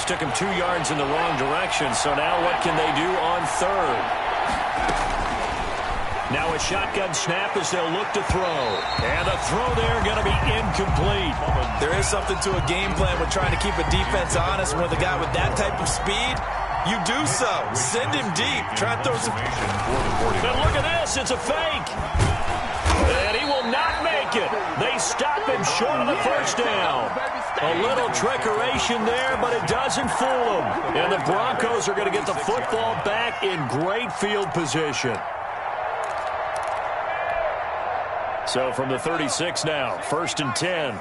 took him 2 yards in the wrong direction. So now what can they do on third? Now a shotgun snap as they'll look to throw. And the throw there going to be incomplete. There is something to a game plan with trying to keep a defense honest. With a guy with that type of speed, you do so. Send him deep. Try and throw some. But look at this. It's a fake. And he will not make it. They stop him short of the first down. A little trickeration there, but it doesn't fool them. And the Broncos are going to get the football back in great field position. So from the 36 now, 1st and 10.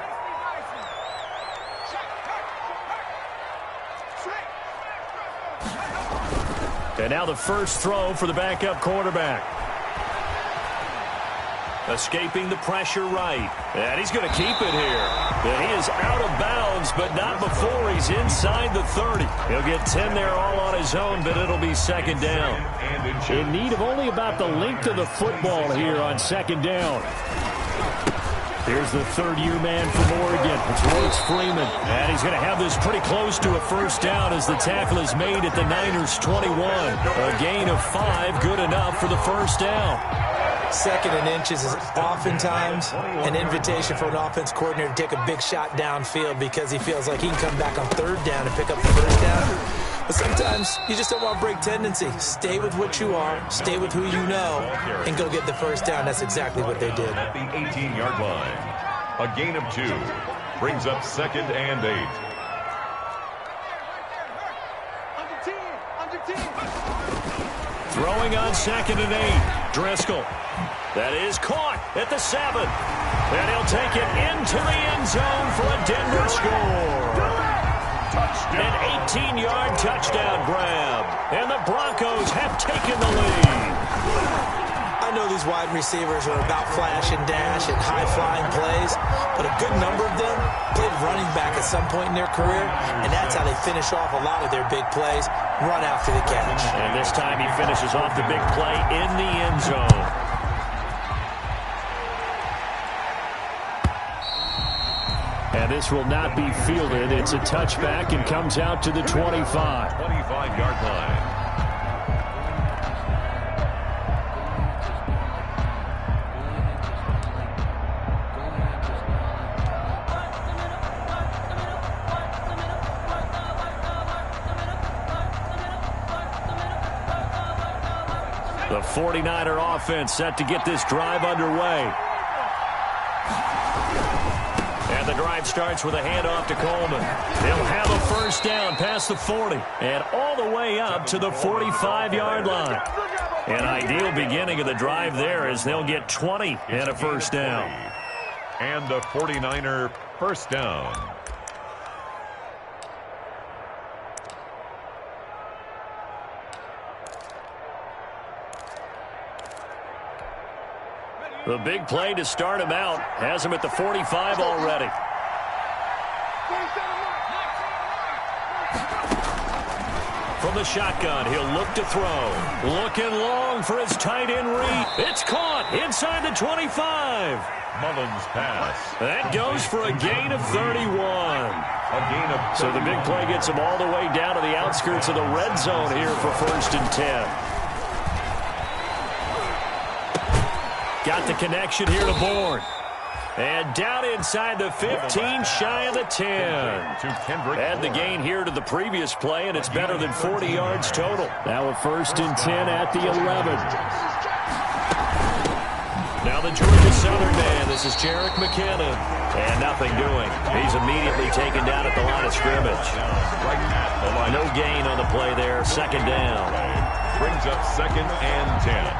And now the first throw for the backup quarterback. Escaping the pressure right. And he's going to keep it here. And he is out of bounds, but not before he's inside the 30. He'll get 10 there all on his own, but it'll be 2nd down. In need of only about the length of the football here on 2nd down. Here's the 3rd-year man from Oregon. It's Royce Freeman. And he's going to have this pretty close to a first down as the tackle is made at the Niners' 21. A gain of 5, good enough for the first down. 2nd and inches is oftentimes an invitation for an offense coordinator to take a big shot downfield because he feels like he can come back on 3rd down and pick up the first down. But sometimes you just don't want to break tendency. Stay with what you are, stay with who you know, and go get the first down. That's exactly what they did. At the 18-yard line, a gain of 2 brings up 2nd and 8. Throwing on 2nd and 8. Driscoll. That is caught at the 7. And he'll take it into the end zone for a Denver score. An 18-yard touchdown grab. And the Broncos have taken the lead. I know these wide receivers are about flash and dash and high-flying plays, but a good number of them played running back at some point in their career, and that's how they finish off a lot of their big plays, run after the catch. And this time he finishes off the big play in the end zone. And this will not be fielded. It's a touchback and comes out to the 25. 25-yard line. The 49er offense set to get this drive underway. And the drive starts with a handoff to Coleman. They'll have a first down past the 40 and all the way up to the 45-yard line. An ideal beginning of the drive there as they'll get 20 and a first down. And the 49er first down. The big play to start him out has him at the 45 already. From the shotgun, he'll look to throw. Looking long for his tight end read. It's caught inside the 25. Mullins pass. That goes for a gain of 31. So the big play gets him all the way down to the outskirts of the red zone here for 1st and 10. Got the connection here to Bourne. And down inside the 15, shy of the 10. Add the gain here to the previous play, and it's better than 40 yards total. Now a 1st and 10 at the 11. Now the Georgia Southern man. This is Jerick McKinnon. And nothing doing. He's immediately taken down at the line of scrimmage. No gain on the play there. 2nd down. Brings up 2nd and 10.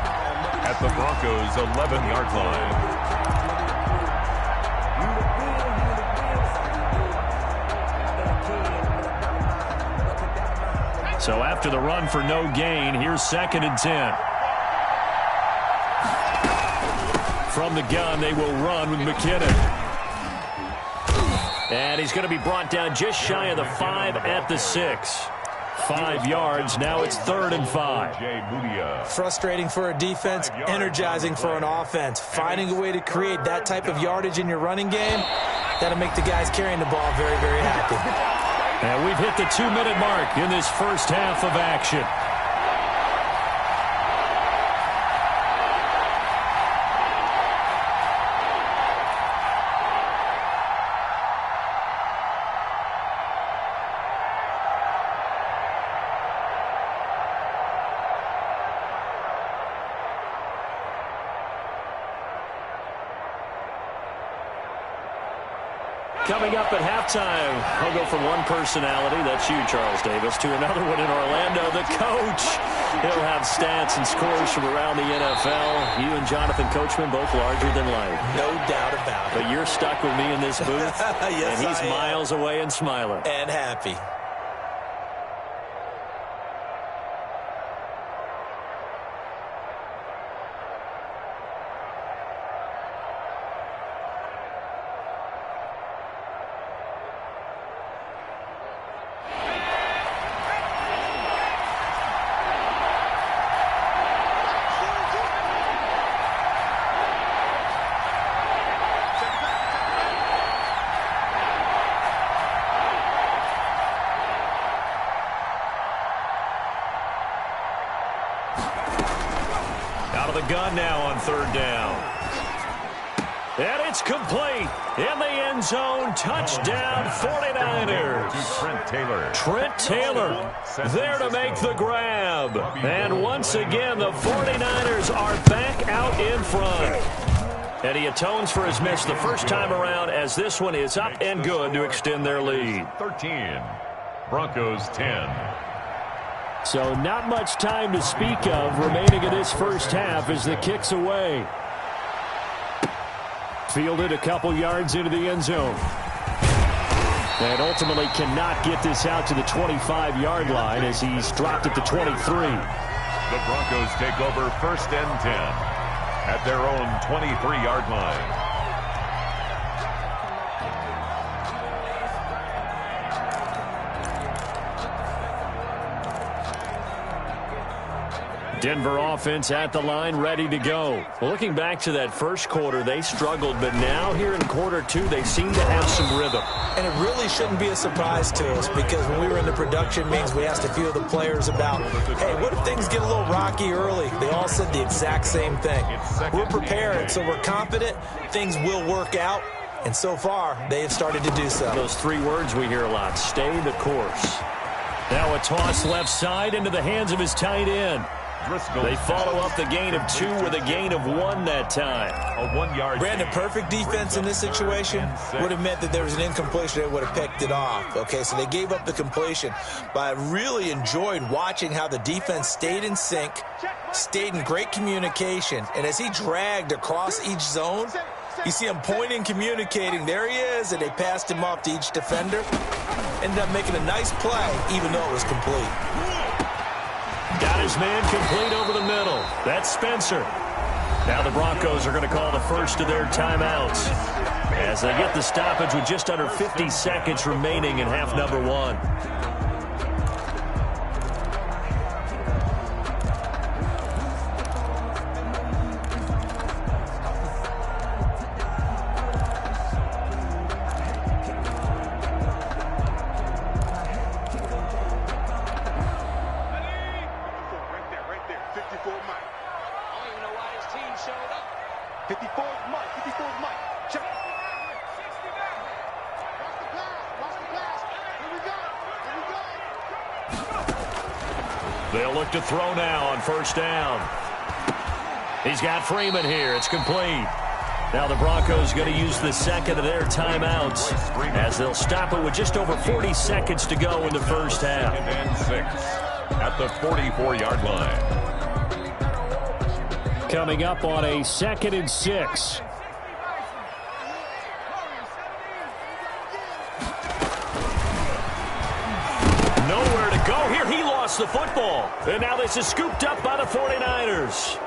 At the Broncos' 11-yard line. So after the run for no gain, here's 2nd and 10. From the gun, they will run with McKinnon. And he's going to be brought down just shy of the 5 at the 6. 5 yards. Now it's 3rd and 5. Frustrating for a defense, energizing for an offense. Finding a way to create that type of yardage in your running game, that'll make the guys carrying the ball very, very happy. And we've hit the 2-minute mark in this first half of action. Coming up at halftime, I'll go from one personality, that's you, Charles Davis, to another one in Orlando, the coach. He'll have stats and scores from around the NFL. You and Jonathan Coachman, both larger than life. No doubt about it. But you're stuck with me in this booth, yes, and he's miles away and smiling. And happy. Gun now on third down. And it's complete. In the end zone. Touchdown 49ers. Trent Taylor. Trent Taylor there to make the grab. And once again, the 49ers are back out in front. And he atones for his miss the first time around as this one is up and good to extend their lead. 13. Broncos 10. So not much time to speak of remaining in this first half as the kick's away. Fielded a couple yards into the end zone. And ultimately cannot get this out to the 25-yard line as he's dropped at the 23. The Broncos take over 1st and 10 at their own 23-yard line. Denver offense at the line, ready to go. Well, looking back to that first quarter, they struggled, but now here in quarter two, they seem to have some rhythm. And it really shouldn't be a surprise to us because when we were in the production meetings, we asked a few of the players about, hey, what if things get a little rocky early? They all said the exact same thing. We're prepared, so we're confident things will work out. And so far, they have started to do so. Those three words we hear a lot, stay the course. Now a toss left side into the hands of his tight end. They follow up the gain of 2 with a gain of 1 that time. A 1-yard. Brandon, perfect defense in this situation would have meant that there was an incompletion. They would have picked it off. Okay, so they gave up the completion. But I really enjoyed watching how the defense stayed in sync, stayed in great communication. And as he dragged across each zone, you see him pointing, communicating. There he is, and they passed him off to each defender. Ended up making a nice play, even though it was complete. Got his man complete over the middle. That's Spencer. Now the Broncos are going to call the first of their timeouts as they get the stoppage with just under 50 seconds remaining in half number 1. They'll look to throw now on first down. He's got Freeman here. It's complete. Now the Broncos going to use the second of their timeouts as they'll stop it with just over 40 seconds to go in the first half. 2nd and 6 at the 44-yard line. Coming up on a 2nd and 6. Nowhere to go here. He lost the football. And now this is scooped up by the 49ers.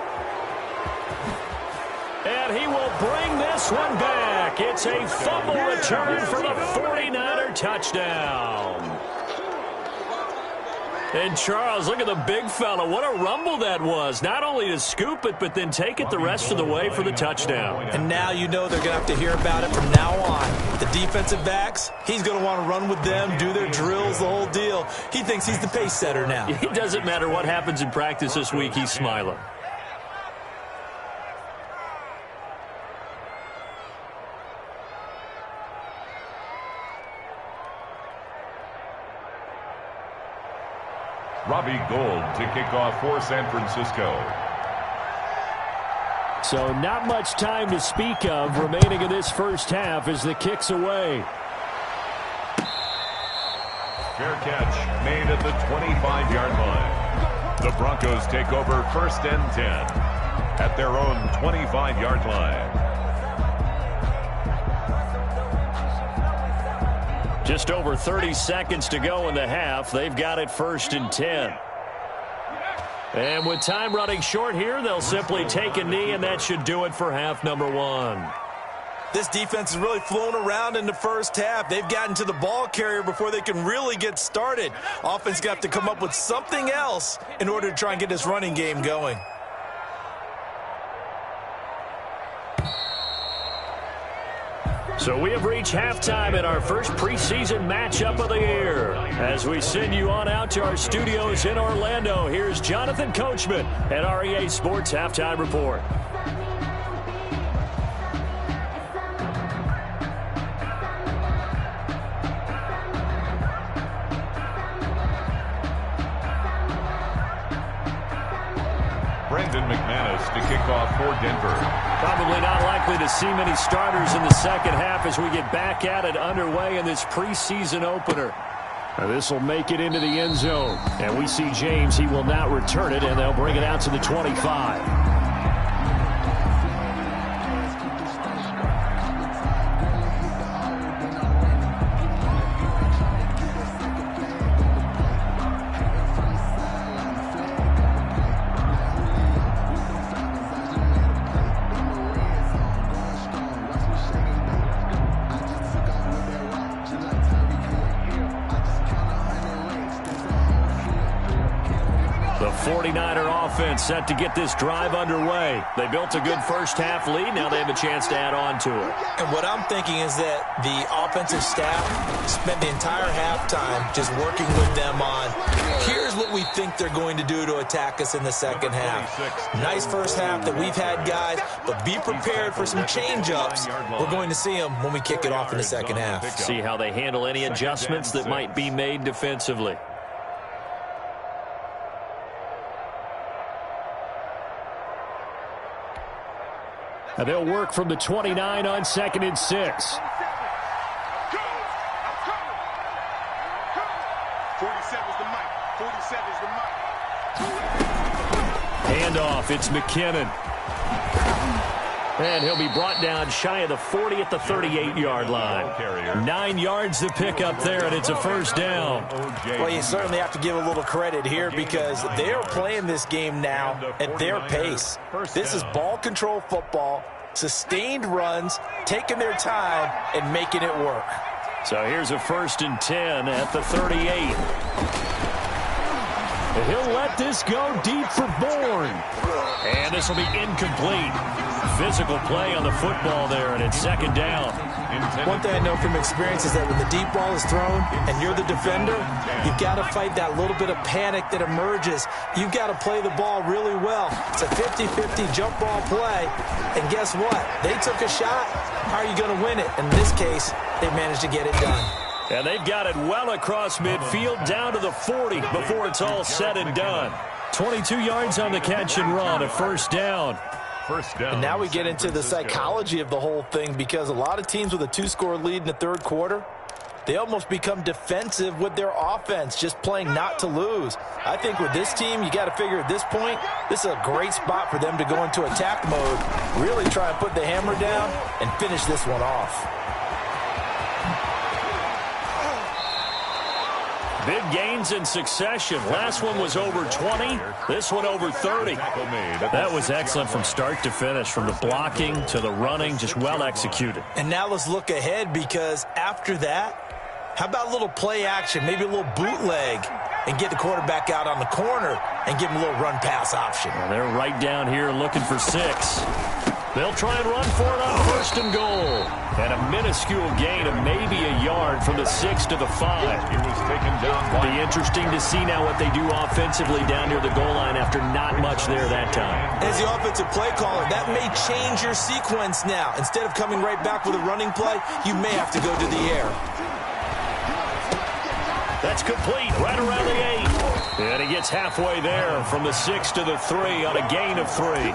And he will bring this one back. It's a fumble return for the 49er touchdown. And Charles, look at the big fella. What a rumble that was. Not only to scoop it, but then take it the rest of the way for the touchdown. And now you know they're going to have to hear about it from now on. The defensive backs, he's going to want to run with them, do their drills, the whole deal. He thinks he's the pace setter now. It doesn't matter what happens in practice this week, he's smiling. Robbie Gould to kick off for San Francisco. So not much time to speak of remaining in this first half as the kick's away. Fair catch made at the 25-yard line. The Broncos take over 1st and 10 at their own 25-yard line. Just over 30 seconds to go in the half. They've got it 1st and 10. And with time running short here, they'll simply take a knee, and that should do it for half number 1. This defense has really flown around in the first half. They've gotten to the ball carrier before they can really get started. Offense got to come up with something else in order to try and get this running game going. So we have reached halftime in our first preseason matchup of the year. As we send you on out to our studios in Orlando, here's Jonathan Coachman at REA Sports Halftime Report. Brandon McManus to kick off for Denver. Probably not likely to see many starters in the second half as we get back at it underway in this preseason opener. This will make it into the end zone. And we see James. He will not return it, and they'll bring it out to the 25. The 49er offense set to get this drive underway. They built a good first half lead. Now they have a chance to add on to it. And what I'm thinking is that the offensive staff spent the entire halftime just working with them on, here's what we think they're going to do to attack us in the second half. Nice first half that we've had, guys, but be prepared for some change-ups. We're going to see them when we kick it off in the second half. See how they handle any adjustments that might be made defensively. And they'll work from the 29 on 2nd and 6. 47 is the mic. 47 is the mic. Handoff, it's McKinnon. And he'll be brought down shy of the 40 at the 38-yard line. 9 yards to pick up there, and it's a first down. Well, you certainly have to give a little credit here because they are playing this game now at their pace. This is ball control football, sustained runs, taking their time, and making it work. So here's a 1st and 10 at the 38. He'll let this go deep for Bourne. And this will be incomplete. Physical play on the football there, and it's 2nd down. One thing I know from experience is that when the deep ball is thrown and you're the defender, you've got to fight that little bit of panic that emerges. You've got to play the ball really well. It's a 50-50 jump ball play, and guess what? They took a shot. How are you going to win it? In this case, they managed to get it done. And they've got it well across midfield down to the 40 before it's all said and done. 22 yards on the catch and run, a 1st down. And now we get into the psychology of the whole thing because a lot of teams with a 2-score lead in the 3rd quarter, they almost become defensive with their offense, just playing not to lose. I think with this team, you got to figure at this point, this is a great spot for them to go into attack mode, really try and put the hammer down and finish this one off. Big gains in succession. Last one was over 20. This one over 30. That was excellent from start to finish, from the blocking to the running, just well executed. And now let's look ahead because after that, how about a little play action, maybe a little bootleg? and get the quarterback out on the corner and give him a little run-pass option. Well, they're right down here looking for 6. They'll try and run for it on 1st and goal. And a minuscule gain of maybe a yard from the 6 to the 5. He was taken down. It'll be interesting to see now what they do offensively down near the goal line after not much there that time. As the offensive play caller, that may change your sequence now. Instead of coming right back with a running play, you may have to go to the air. That's complete right around the 8. And he gets halfway there from the 6 to the 3 on a gain of 3.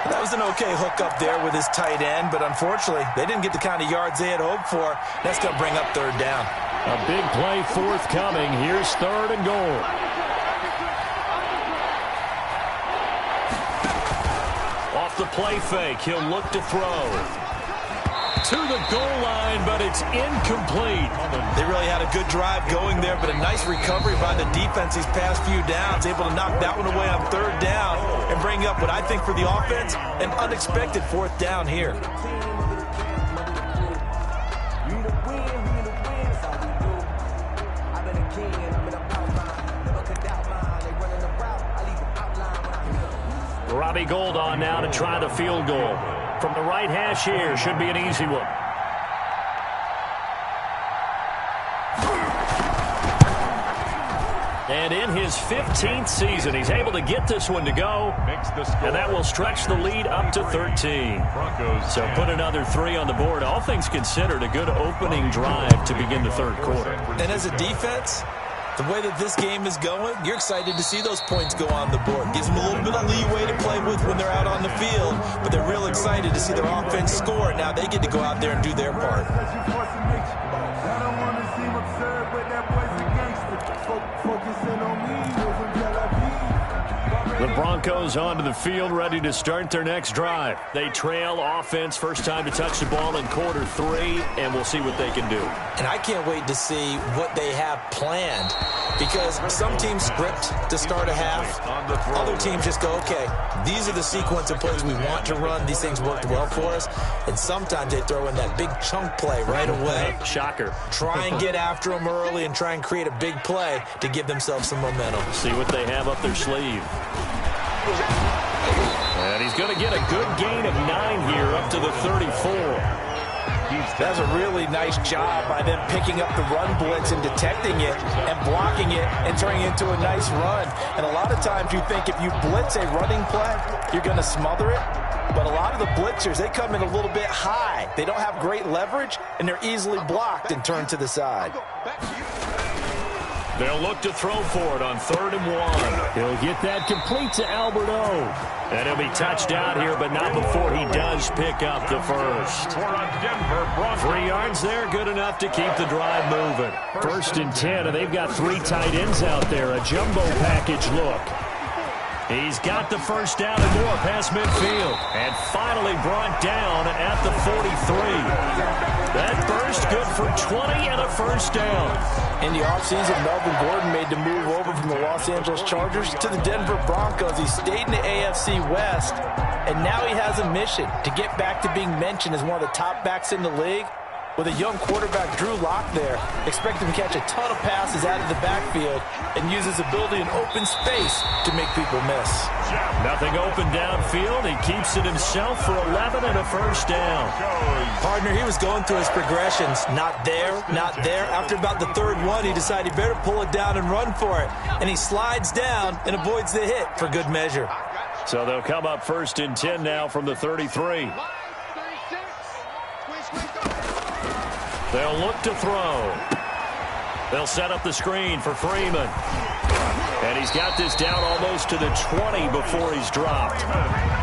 That was an okay hookup there with his tight end, but unfortunately, they didn't get the kind of yards they had hoped for. That's going to bring up 3rd down. A big play forthcoming. Here's 3rd and goal. Off the play fake, he'll look to throw. To the goal line, but it's incomplete. They really had a good drive going there, but a nice recovery by the defense these past few downs, able to knock that one away on 3rd down and bring up what I think for the offense, an unexpected 4th down here. Robbie Gould on now to try the field goal. From the right hash here, should be an easy one. And in his 15th season, he's able to get this one to go. And that will stretch the lead up to 13. So put another 3 on the board. All things considered, a good opening drive to begin the 3rd quarter. And as a defense, the way that this game is going, you're excited to see those points go on the board. Gives them a little bit of leeway to play with when they're out on the field, but they're real excited to see their offense score. Now they get to go out there and do their part. The Broncos onto the field, ready to start their next drive. They trail offense, first time to touch the ball in quarter 3, and we'll see what they can do. And I can't wait to see what they have planned, because some teams script to start a half. Other teams just go, okay, these are the sequence of plays we want to run. These things worked well for us. And sometimes they throw in that big chunk play right away. Shocker. Try and get after them early and try and create a big play to give themselves some momentum. See what they have up their sleeve. And he's going to get a good gain of 9 here up to the 34. That's a really nice job by them picking up the run blitz and detecting it and blocking it and turning it into a nice run. And a lot of times you think if you blitz a running play, you're going to smother it. But a lot of the blitzers, they come in a little bit high. They don't have great leverage, and they're easily blocked and turned to the side. They'll look to throw for it on 3rd and 1. He'll get that complete to Albert O. And he'll be touched out here, but not before he does pick up the first. 3 yards there, good enough to keep the drive moving. 1st and 10, and they've got 3 tight ends out there. A jumbo package look. He's got the first down and more past midfield. And finally brought down at the 43. That burst good for 20 and a first down. In the offseason, Melvin Gordon made the move over from the Los Angeles Chargers to the Denver Broncos. He stayed in the AFC West, and now he has a mission to get back to being mentioned as one of the top backs in the league. With a young quarterback, Drew Lock there, expect him to catch a ton of passes out of the backfield and use his ability in open space to make people miss. Nothing open downfield. He keeps it himself for 11 and a first down. Partner, he was going through his progressions. Not there, not there. After about the 3rd one, he decided he better pull it down and run for it. And he slides down and avoids the hit for good measure. So they'll come up 1st and 10 now from the 33. They'll look to throw. They'll set up the screen for Freeman. And he's got this down almost to the 20 before he's dropped.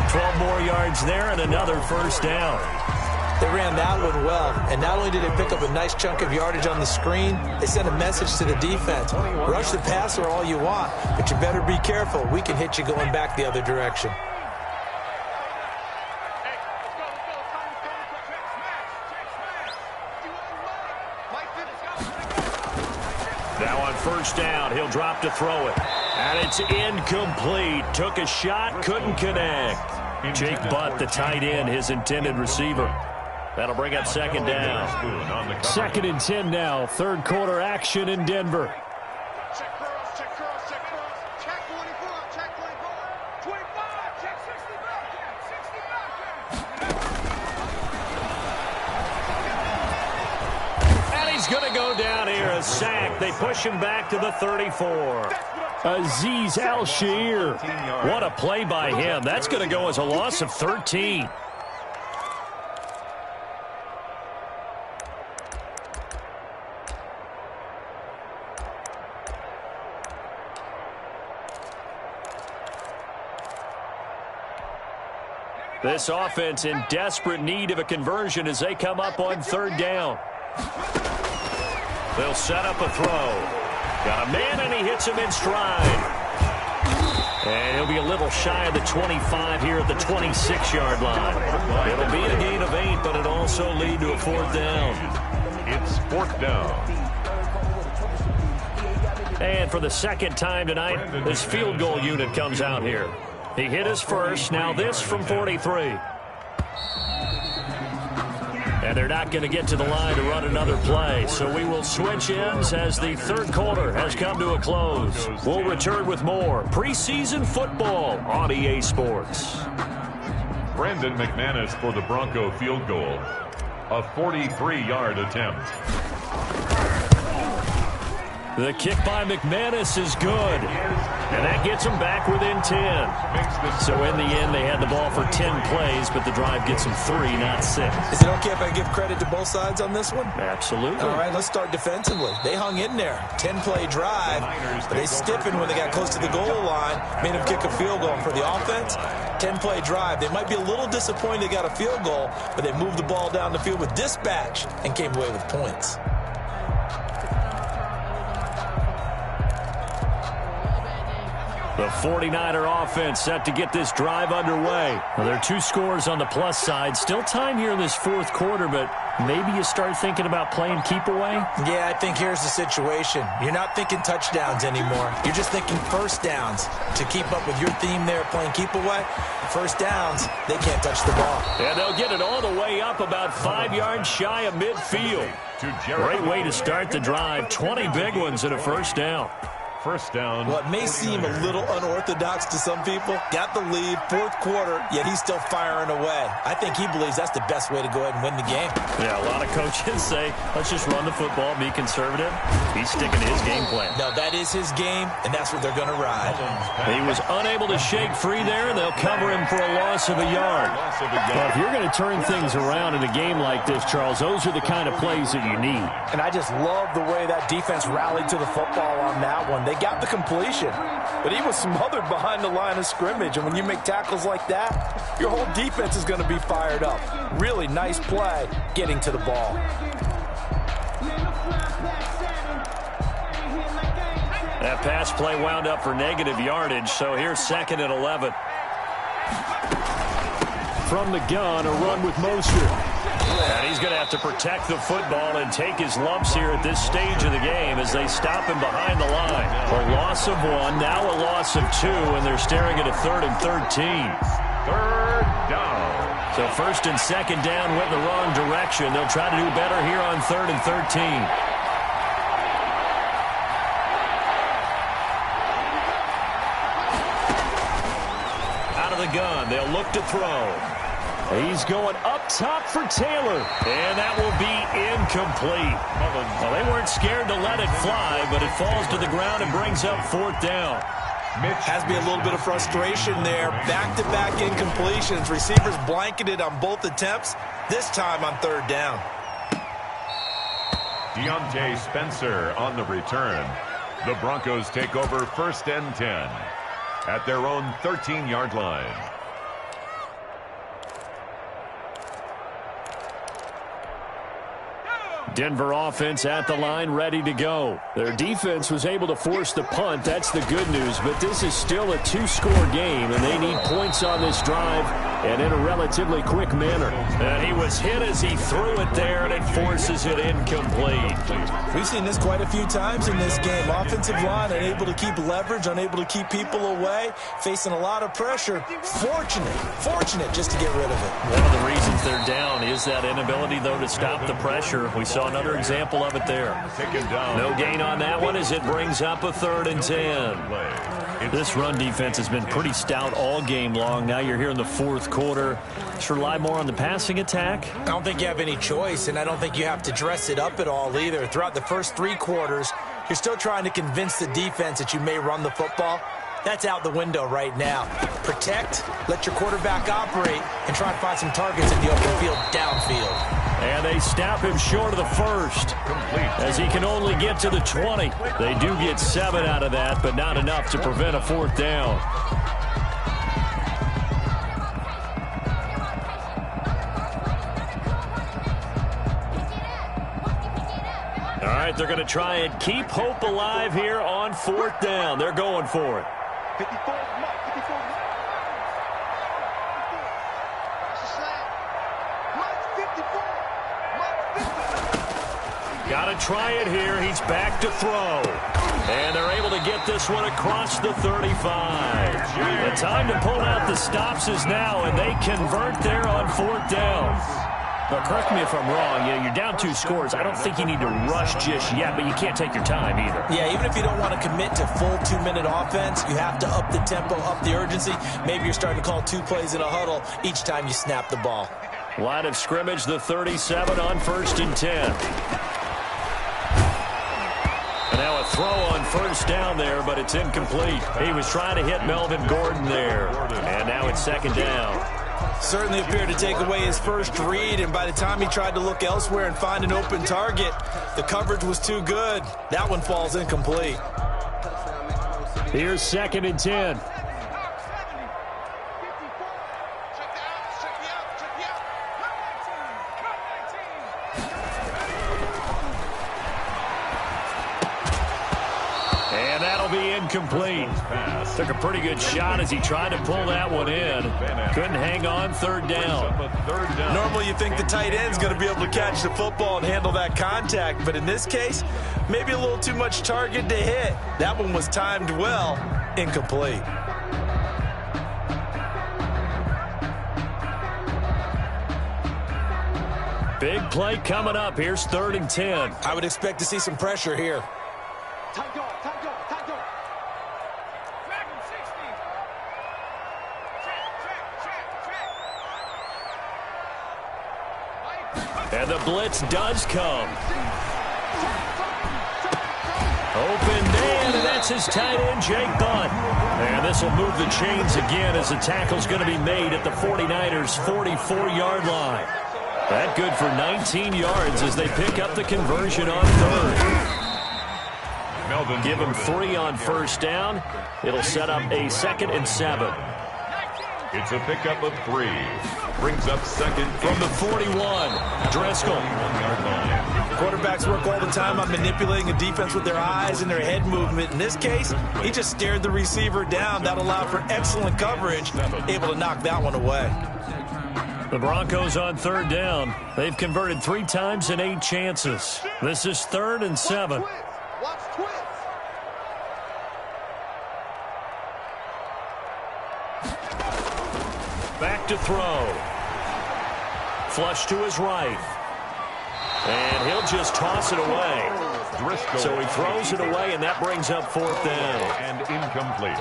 12 more yards there and another first down. They ran that one well, and not only did they pick up a nice chunk of yardage on the screen, they sent a message to the defense. Rush the passer all you want, but you better be careful. We can hit you going back the other direction. Now on first down, he'll drop to throw it. And it's incomplete. Took a shot, couldn't connect. Jake Butt, the tight end, his intended receiver. That'll bring up 2nd down. 2nd and 10 now. 3rd quarter action in Denver. Check cross, check cross, check cross. Check 24, check 24. 25, check 60 back in, 60 back in. And he's going to go down here, a sack. They push him back to the 34. Azeez Al-Shaair. What a play by him. That's going to go as a loss of 13. This offense in desperate need of a conversion as they come up on third down. They'll set up a throw. Got a man, and he hits him in stride. And he'll be a little shy of the 25 here at the 26-yard line. It'll be a gain of 8, but it'll also lead to a fourth down. It's fourth down. And for the second time tonight, this field goal unit comes out here. He hit his first, now this from 43. And they're not going to get to the line to run another play, so we will switch ends as the third quarter has come to a close. We'll return with more preseason football on EA Sports. Brandon McManus for the Bronco field goal. A 43-yard attempt. The kick by McManus is good. And that gets them back within 10. So in the end, they had the ball for 10 plays, but the drive gets them 3, not 6. Is it okay if I give credit to both sides on this one? Absolutely. All right, let's start defensively. They hung in there. 10-play drive, but they stiffened when they got close to the goal line, made them kick a field goal. For the offense, 10-play drive. They might be a little disappointed they got a field goal, but they moved the ball down the field with dispatch and came away with points. The 49er offense set to get this drive underway. Well, there are 2 scores on the plus side. Still time here in this fourth quarter, but maybe you start thinking about playing keep away? Yeah, I think here's the situation. You're not thinking touchdowns anymore. You're just thinking first downs. To keep up with your theme there, playing keep away, first downs, they can't touch the ball. And they'll get it all the way up about 5 yards shy of midfield. Great way to start the drive. 20 big ones and a first down. First down. What may seem a little unorthodox to some people, got the lead, fourth quarter, yet he's still firing away. I think he believes that's the best way to go ahead and win the game. Yeah, a lot of coaches say, let's just run the football, be conservative. He's sticking to his game plan. No, that is his game, and that's what they're going to ride. He was unable to shake free there, and they'll cover him for a loss of a yard. But if you're going to turn things around in a game like this, Charles, those are the kind of plays that you need. And I just love the way that defense rallied to the football on that one. They got the completion, but he was smothered behind the line of scrimmage. And when you make tackles like that, your whole defense is going to be fired up. Really nice play getting to the ball. That pass play wound up for negative yardage, so here's 2nd and 11. From the gun, a run with Mostert. And he's going to have to protect the football and take his lumps here at this stage of the game as they stop him behind the line. A loss of 1, now a loss of 2, and they're staring at a 3rd and 13. Third down. So 1st and 2nd down went in the wrong direction. They'll try to do better here on 3rd and 13. Out of the gun, they'll look to throw. He's going up top for Taylor, and that will be incomplete. Well, they weren't scared to let it fly, but it falls to the ground and brings up 4th down. Has to be a little bit of frustration there. Back-to-back incompletions. Receivers blanketed on both attempts, this time on 3rd down. Deontay Spencer on the return. The Broncos take over 1st and 10 at their own 13-yard line. Denver offense at the line, ready to go. Their defense was able to force the punt. That's the good news, but this is still a 2-score game, and they need points on this drive and in a relatively quick manner. And he was hit as he threw it there, and it forces it incomplete. We've seen this quite a few times in this game. Offensive line unable to keep leverage, unable to keep people away, facing a lot of pressure. Fortunate just to get rid of it. One of the reasons they're down is that inability, though, to stop the pressure. We saw another example of it there. No gain on that one as it brings up a 3rd and 10. This run defense has been pretty stout all game long. Now you're here in the 4th quarter. Just rely more on the passing attack. I don't think you have any choice, and I don't think you have to dress it up at all either. Throughout the first 3 quarters, you're still trying to convince the defense that you may run the football. That's out the window right now. Protect, let your quarterback operate, and try and find some targets in the open field downfield. And they stop him short of the 1st, as he can only get to the 20. They do get 7 out of that, but not enough to prevent a 4th down. All right, they're going to try and keep hope alive here on 4th down. They're going for it. 54. Got to try it here. He's back to throw. And they're able to get this one across the 35. The time to pull out the stops is now, and they convert there on 4th down. But correct me if I'm wrong. You're down 2 scores. I don't think you need to rush just yet, but you can't take your time either. Yeah, even if you don't want to commit to full 2-minute offense, you have to up the tempo, up the urgency. Maybe you're starting to call 2 plays in a huddle each time you snap the ball. Line of scrimmage, the 37 on 1st and 10. And now a throw on 1st down there, but it's incomplete. He was trying to hit Melvin Gordon there. And now it's 2nd down. Certainly appeared to take away his first read, and by the time he tried to look elsewhere and find an open target, the coverage was too good. That one falls incomplete. Here's 2nd and 10. And that'll be incomplete. Took a pretty good shot as he tried to pull that one in. Couldn't hang on, 3rd down. Normally you think the tight end's going to be able to catch the football and handle that contact, but in this case, maybe a little too much target to hit. That one was timed well, incomplete. Big play coming up. Here's 3rd and 10. I would expect to see some pressure here. And the blitz does come. Open man, and that's his tight end, Jake Butt. And this will move the chains again as the tackle's going to be made at the 49ers' 44-yard line. That good for 19 yards as they pick up the conversion on 3rd. Give him 3 on 1st down. It'll set up a 2nd and 7. It's a pickup of 3. Brings up 2nd from the 41. Driscoll. Quarterbacks work all the time on manipulating a defense with their eyes and their head movement. In this case, he just stared the receiver down. That allowed for excellent coverage, able to knock that one away. The Broncos on 3rd down. They've converted 3 times in 8 chances. This is 3rd and 7. Watch twist. Back to throw. Flush to his right. And he'll just toss it away. Driscoll. So he throws it away, and that brings up 4th down. And incomplete.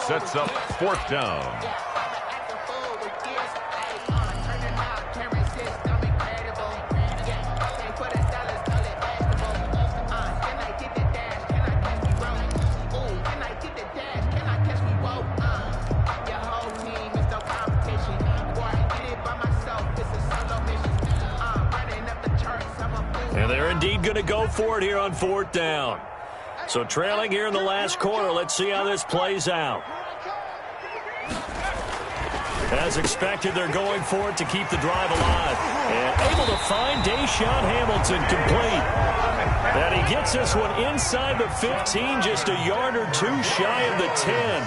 Sets up 4th down. And they're indeed going to go for it here on 4th down. So trailing here in the last quarter. Let's see how this plays out. As expected, they're going for it to keep the drive alive. And able to find Deshaun Hamilton complete. And he gets this one inside the 15, just a yard or two shy of the 10.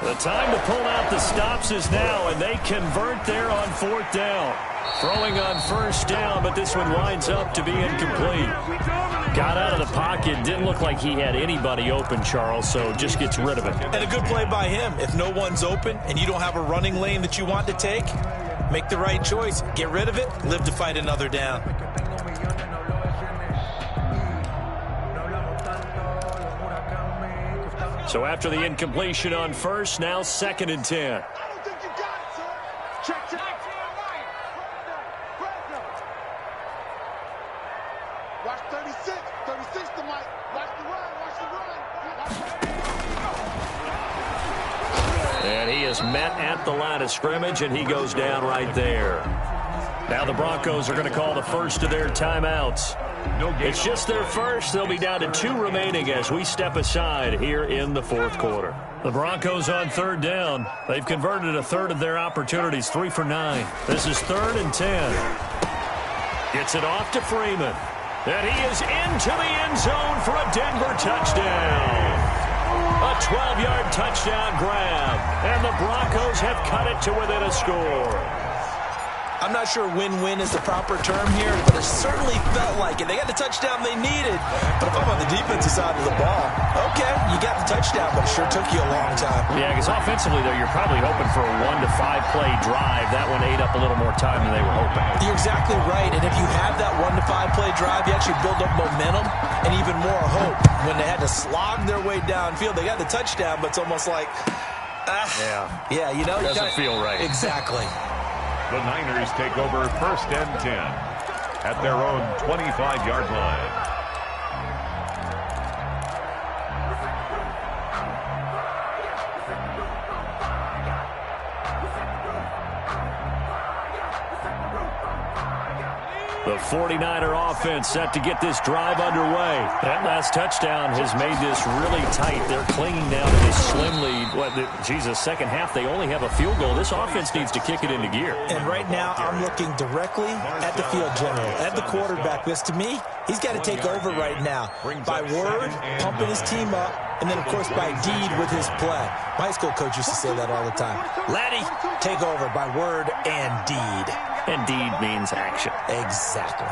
The time to pull out the stops is now, and they convert there on 4th down. Throwing on 1st down, but this one winds up to be incomplete. Got out of the pocket. Didn't look like he had anybody open, Charles, so just gets rid of it. And a good play by him. If no one's open and you don't have a running lane that you want to take, make the right choice. Get rid of it. Live to fight another down. So after the incompletion on 1st, now 2nd and 10. I don't think you got it, sir. Check. Watch 36. 36 to Mike. Watch the run. And he is met at the line of scrimmage, and he goes down right there. Now the Broncos are going to call the first of their timeouts. It's just their first. They'll be down to 2 remaining as we step aside here in the 4th quarter. The Broncos on 3rd down. They've converted a third of their opportunities, 3 for 9. This is 3rd and 10. Gets it off to Freeman. And he is into the end zone for a Denver touchdown. A 12-yard touchdown grab. And the Broncos have cut it to within a score. I'm not sure win-win is the proper term here, but it certainly felt like it. They got the touchdown they needed. But if I'm on the defensive side of the ball, okay, you got the touchdown, but it sure took you a long time. Yeah, because offensively, though, you're probably hoping for a 1 to 5 play drive. That one ate up a little more time than they were hoping. You're exactly right, and if you have that 1 to 5 play drive, you actually build up momentum and even more hope. When they had to slog their way downfield, they got the touchdown, but it's almost like, yeah, you know. Doesn't feel right. Exactly. The Niners take over 1st and 10 at their own 25-yard line. The 49er offense set to get this drive underway. That last touchdown has made this really tight. They're clinging down to this slim lead. Second half, they only have a field goal. This offense needs to kick it into gear. And right now, I'm looking directly at the field general, at the quarterback. Because to me, he's got to take over right now. By word, pumping his team up, and then, of course, by deed with his play. My high school coach used to say that all the time. Laddie, take over by word and deed. And deed means action. Exactly.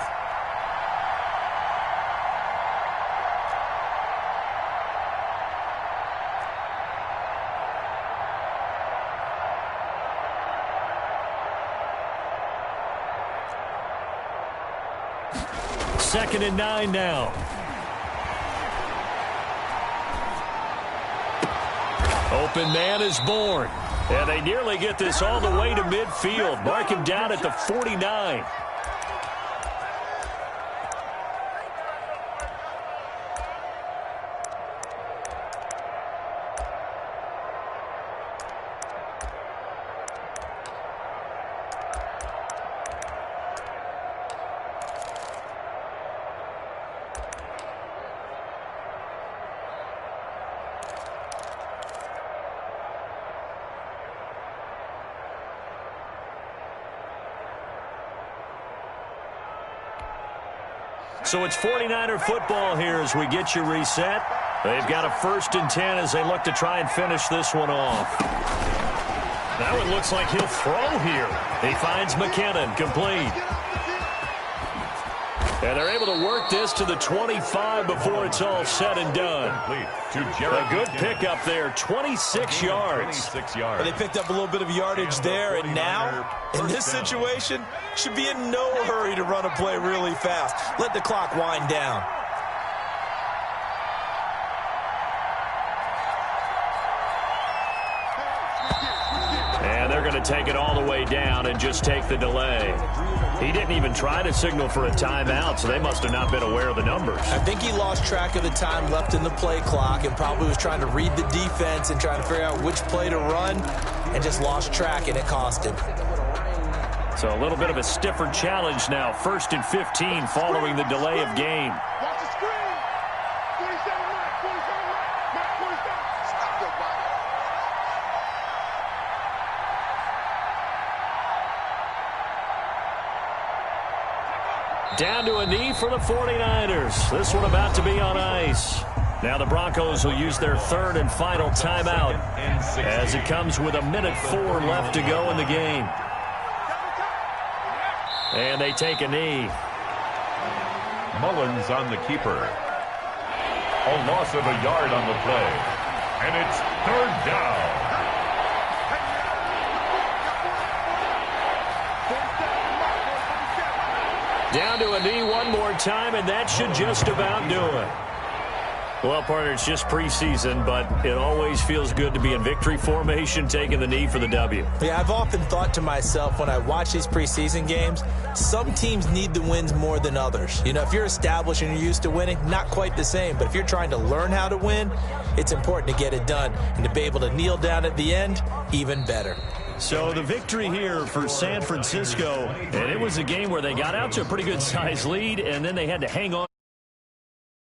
Second and 9 now. Open man is born. And they nearly get this all the way to midfield. Mark him down at the 49. So it's 49er football here as we get you reset. They've got a 1st and 10 as they look to try and finish this one off. That one looks like he'll throw here. He finds McKinnon, complete. And they're able to work this to the 25 before it's all said and done. A good pickup there, 26 yards. But they picked up a little bit of yardage there, and now, in this situation, should be in no hurry to run a play really fast. Let the clock wind down. And they're going to take it all the way down and just take the delay. He didn't even try to signal for a timeout, so they must have not been aware of the numbers. I think he lost track of the time left in the play clock and probably was trying to read the defense and trying to figure out which play to run and just lost track, and it cost him. So a little bit of a stiffer challenge now. 1st and 15 following the delay of game. Watch the screen. 27 Mike. 27 Mike. Mike 27. Stop your body. Down to a knee for the 49ers. This one about to be on ice. Now the Broncos will use their third and final timeout as it comes with 1:04 left to go in the game. And they take a knee. Mullins on the keeper. A loss of a yard on the play. And it's third down. Down to a knee one more time, and that should just about do it. Well, partner, it's just preseason, but it always feels good to be in victory formation, taking the knee for the W. Yeah, I've often thought to myself when I watch these preseason games, some teams need the wins more than others. You know, if you're established and you're used to winning, not quite the same. But if you're trying to learn how to win, it's important to get it done. And to be able to kneel down at the end, even better. So the victory here for San Francisco, and it was a game where they got out to a pretty good-sized lead, and then they had to hang on.